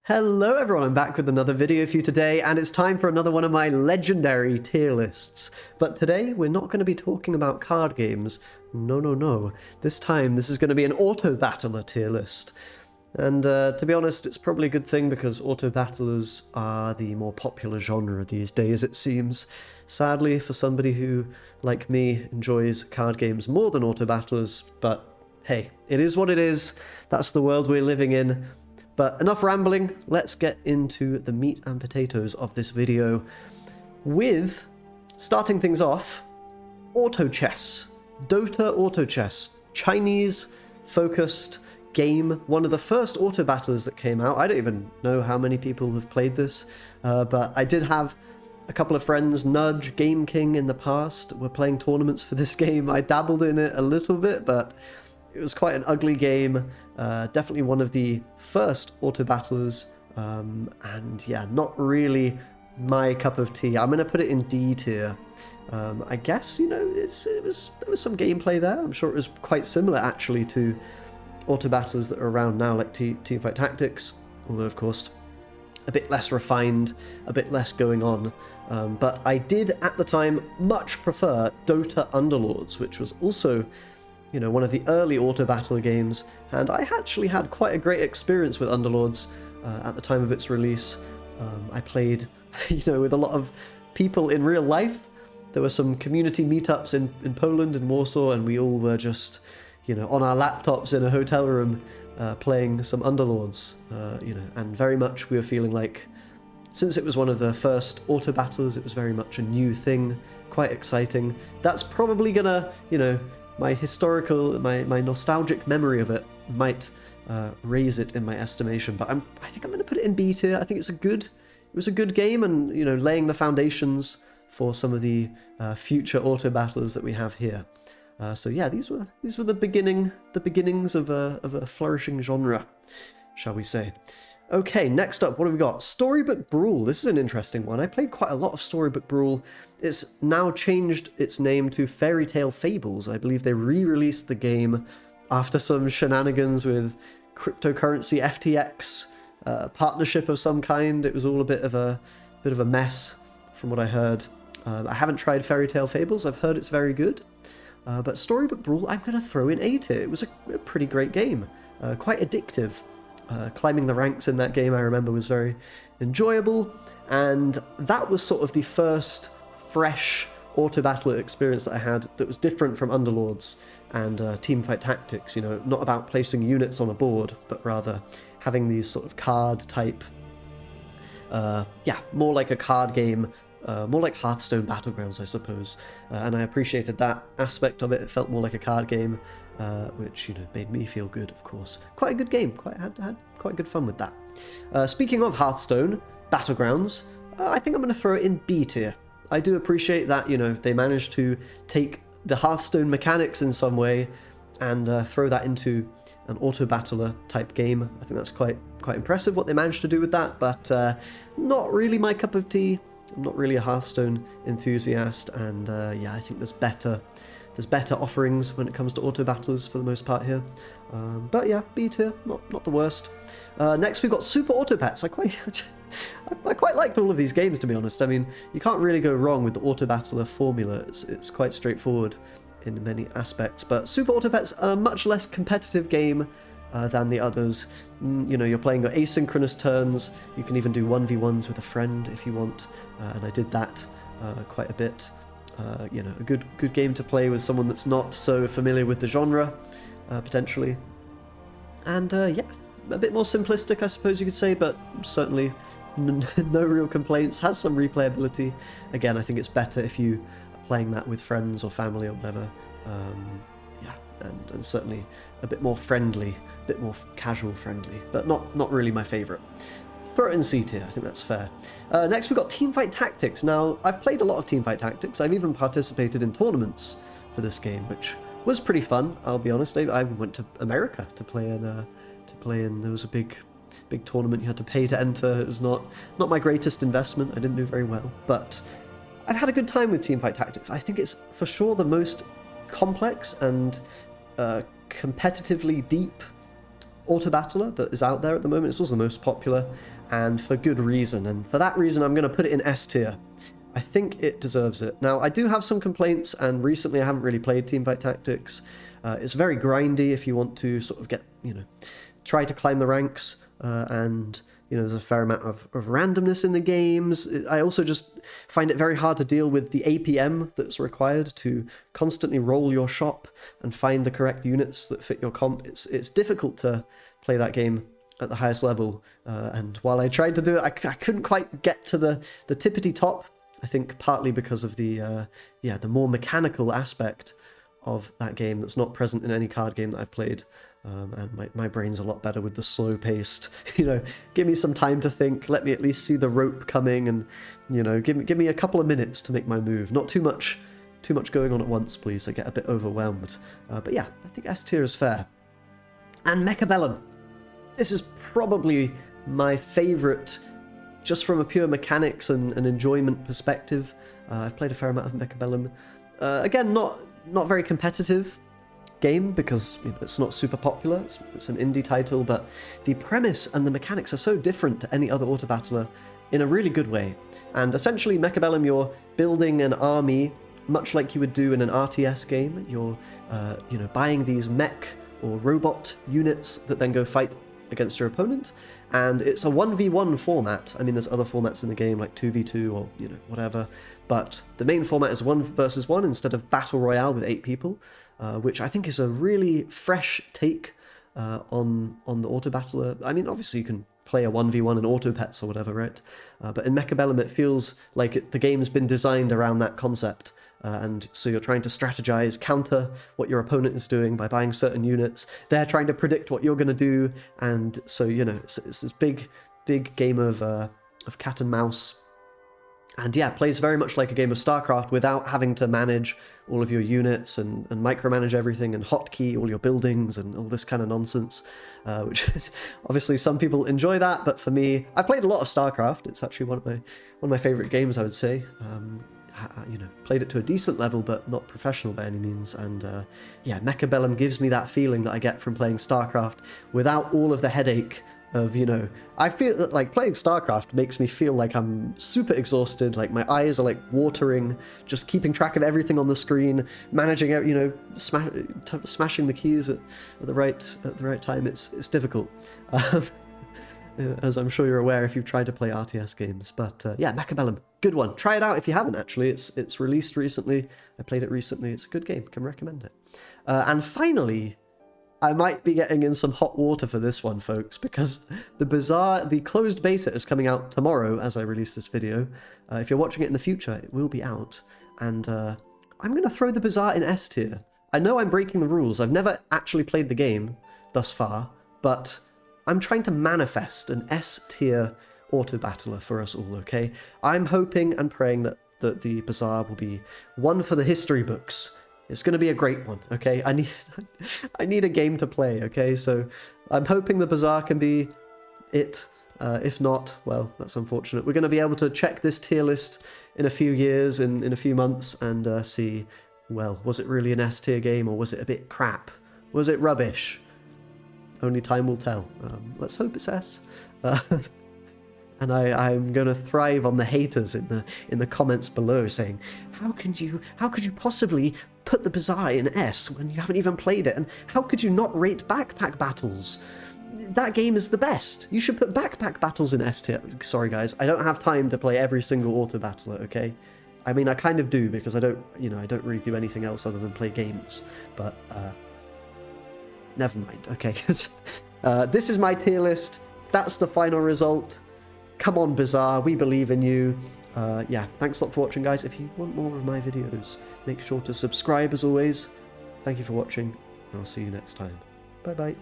Hello everyone, I'm back with another video for you today, and it's time for another one of my legendary tier lists. But today, we're not going to be talking about card games. No. This time, this is going to be an Autobattler tier list. And to be honest, it's probably a good thing because Autobattlers are the more popular genre these days, it seems. Sadly, for somebody who, like me, enjoys card games more than Autobattlers, but hey, it is what it is. That's the world we're living in. But enough rambling, let's get into the meat and potatoes of this video with, starting things off, Auto Chess. Dota Auto Chess. Chinese-focused game, one of the first auto battlers that came out. I don't even know how many people have played this, but I did have a couple of friends, Nudge, Game King in the past, were playing tournaments for this game. I dabbled in it a little bit, but it was quite an ugly game, definitely one of the first auto battlers, and yeah, not really my cup of tea. I'm going to put it in D tier. I guess, you know, there was some gameplay there. I'm sure it was quite similar actually to auto battlers that are around now, like Teamfight Tactics, although of course a bit less refined, a bit less going on. But I did at the time much prefer Dota Underlords, which was also, you know, one of the early auto battle games, and I actually had quite a great experience with Underlords at the time of its release. I played, you know, with a lot of people in real life. There were some community meetups in Poland and Warsaw, and we all were just, you know, on our laptops in a hotel room playing some Underlords, you know, and very much we were feeling like, since it was one of the first auto battles, it was very much a new thing, quite exciting. That's probably gonna, you know, my nostalgic memory of it might raise it in my estimation, but I think I'm going to put it in B tier. I think it was a good game, and, you know, laying the foundations for some of the future auto battlers that we have here. So yeah, these were the beginnings of a flourishing genre, shall we say. Okay, next up, what have we got? Storybook Brawl. This is an interesting one. I played quite a lot of Storybook Brawl. It's now changed its name to Fairy Tale Fables. I believe they re-released the game after some shenanigans with cryptocurrency FTX partnership of some kind. It was all a bit of a mess, from what I heard. I haven't tried Fairy Tale Fables. I've heard it's very good. But Storybook Brawl, I'm going to throw in A tier. It was a pretty great game, quite addictive. Climbing the ranks in that game, I remember, was very enjoyable, and that was sort of the first fresh auto battler experience that I had that was different from Underlords and Teamfight Tactics. You know, not about placing units on a board, but rather having these sort of card type, more like a card game, more like Hearthstone Battlegrounds, I suppose. And I appreciated that aspect of it. It felt more like a card game, which, you know, made me feel good, of course. Quite a good game. Had quite good fun with that. Speaking of Hearthstone Battlegrounds, I think I'm going to throw it in B tier. I do appreciate that, you know, they managed to take the Hearthstone mechanics in some way and throw that into an auto battler type game. I think that's quite impressive what they managed to do with that, but not really my cup of tea. I'm not really a Hearthstone enthusiast, and yeah, I think there's better offerings when it comes to auto battlers for the most part here. But yeah, B tier, not the worst. Next we've got Super Auto Pets. I quite liked all of these games, to be honest. I mean, you can't really go wrong with the auto battler formula. It's quite straightforward in many aspects. But Super Auto Pets, a much less competitive game than the others. You know, you're playing your asynchronous turns. You can even do 1v1s with a friend if you want, and I did that quite a bit. You know, a good game to play with someone that's not so familiar with the genre, potentially. And yeah, a bit more simplistic, I suppose you could say, but certainly no real complaints. Has some replayability. Again, I think it's better if you are playing that with friends or family or whatever. Yeah, and certainly a bit more friendly, a bit more casual friendly, but not really my favourite. Throw it in C tier, I think that's fair. Next we've got Teamfight Tactics. Now, I've played a lot of Teamfight Tactics. I've even participated in tournaments for this game, which was pretty fun, I'll be honest. I went to America to play in, there was a big tournament you had to pay to enter. It was not my greatest investment. I didn't do very well, but I've had a good time with Teamfight Tactics. I think it's for sure the most complex and competitively deep Autobattler that is out there at the moment. It's also the most popular, and for good reason. And for that reason, I'm going to put it in S tier. I think it deserves it. Now, I do have some complaints, and recently I haven't really played Teamfight Tactics. It's very grindy if you want to sort of get, try to climb the ranks, and there's a fair amount of randomness in the games. I also just find it very hard to deal with the APM that's required to constantly roll your shop and find the correct units that fit your comp. It's difficult to play that game at the highest level, and while I tried to do it, I couldn't quite get to the tippity top. I think partly because of the more mechanical aspect of that game that's not present in any card game that I've played. And my brain's a lot better with the slow-paced, give me some time to think, let me at least see the rope coming, and, give me a couple of minutes to make my move. Not too much going on at once, please. I get a bit overwhelmed. But yeah, I think S tier is fair. And Mechabellum. This is probably my favourite, just from a pure mechanics and enjoyment perspective. I've played a fair amount of Mechabellum. Again, not very competitive game because it's not super popular. It's an indie title, but the premise and the mechanics are so different to any other Autobattler in a really good way. And essentially, Mechabellum, you're building an army much like you would do in an RTS game. You're buying these mech or robot units that then go fight against your opponent, and it's a 1v1 format. I mean, there's other formats in the game like 2v2 or whatever, but the main format is 1 versus 1 instead of battle royale with 8 people, which I think is a really fresh take on the Autobattler. I mean, obviously you can play a 1v1 in Autopets or whatever, right? But in Mechabellum it feels like the game's been designed around that concept. And so you're trying to strategize, counter what your opponent is doing by buying certain units. They're trying to predict what you're going to do, and so it's this big game of cat and mouse. And yeah, plays very much like a game of StarCraft without having to manage all of your units and micromanage everything and hotkey all your buildings and all this kind of nonsense. Which is, obviously some people enjoy that, but for me, I've played a lot of StarCraft. It's actually one of my favorite games, I would say. Played it to a decent level, but not professional by any means. And yeah, Mechabellum gives me that feeling that I get from playing StarCraft without all of the headache of, I feel that like playing StarCraft makes me feel like I'm super exhausted, like my eyes are like watering, just keeping track of everything on the screen, managing it, smashing the keys at the right time. It's difficult. As I'm sure you're aware if you've tried to play RTS games. But yeah, Mechabellum, good one. Try it out if you haven't, actually. It's released recently. I played it recently. It's a good game. Can recommend it. And finally, I might be getting in some hot water for this one, folks, because the closed beta is coming out tomorrow as I release this video. If you're watching it in the future, it will be out. And I'm going to throw the Bazaar in S tier. I know I'm breaking the rules. I've never actually played the game thus far, but I'm trying to manifest an S-tier Autobattler for us all, okay? I'm hoping and praying that the Bazaar will be one for the history books. It's going to be a great one, okay? I need a game to play, okay? So I'm hoping the Bazaar can be it. If not, well, that's unfortunate. We're going to be able to check this tier list in a few years, in a few months, and see, well, was it really an S-tier game, or was it a bit crap? Was it rubbish? Only time will tell. Let's hope it's S. And I'm going to thrive on the haters in the comments below saying, how could you possibly put the Bazaar in S when you haven't even played it? And how could you not rate Backpack Battles? That game is the best. You should put Backpack Battles in S tier. Sorry guys, I don't have time to play every single Autobattler, okay? I mean, I kind of do because I don't really do anything else other than play games. But never mind, okay. This is my tier list. That's the final result. Come on, Bazaar, we believe in you. Yeah, thanks a lot for watching, guys. If you want more of my videos, make sure to subscribe as always. Thank you for watching, and I'll see you next time. Bye-bye.